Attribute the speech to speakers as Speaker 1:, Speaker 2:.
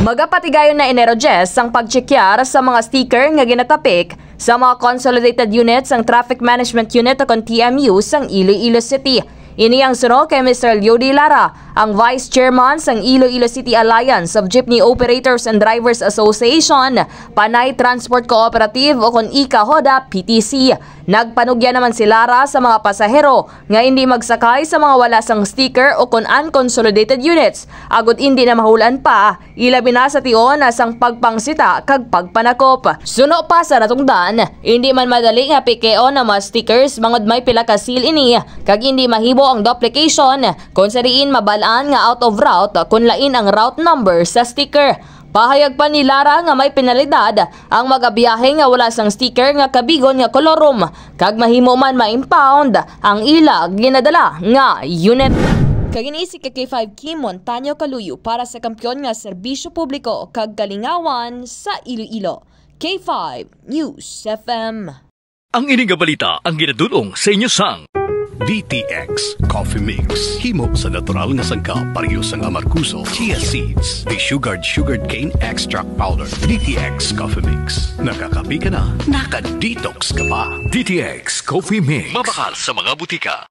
Speaker 1: Magapatigayon na Enero 10 ang pagchekyar sa mga sticker nga ginatapik sa mga consolidated units ang Traffic Management Unit o TMU sang Iloilo City. Ini ang suno kay Mr. Leody Lara, ang Vice Chairman sang Iloilo City Alliance of Jeepney Operators and Drivers Association, Panay Transport Cooperative o kung ICA-HODA PTC. Nagpanugya naman si Lara sa mga pasahero nga hindi magsakay sa mga wala sang sticker o kung unconsolidated units, agot hindi na mahulan pa, ilabi na sa tion na sang pagpangsita kag pagpanakop. Suno pa sa natungdan, hindi man madali nga pikeo na mga stickers mangod may pila ka seal ini, kag hindi mahibo ang duplication kung sa diin mabalaan nga out of route kung lain ang route number sa sticker. Pahayag pa ni Lara nga may penalidad ang magabiyahe nga wala sang sticker nga kabigon nga kolorum, kag mahimo man ma-impound ang ilag ginadala nga unit. Kaginisi kay K5 Kim Montaño Kaluyo para sa kampyon nga serbisyo publiko kag kalingawan sa Iloilo. K5 News FM.
Speaker 2: Ang ining balita ang ginadulong sa inyo sang DTX Coffee Mix. Himo sa natural nga sangka pareho sang amarkuso, chia seeds, the sugared cane extract powder. DTX Coffee Mix. Nakakapi ka na, naka-detox ka pa. DTX Coffee Mix. Mabakal sa mga butika.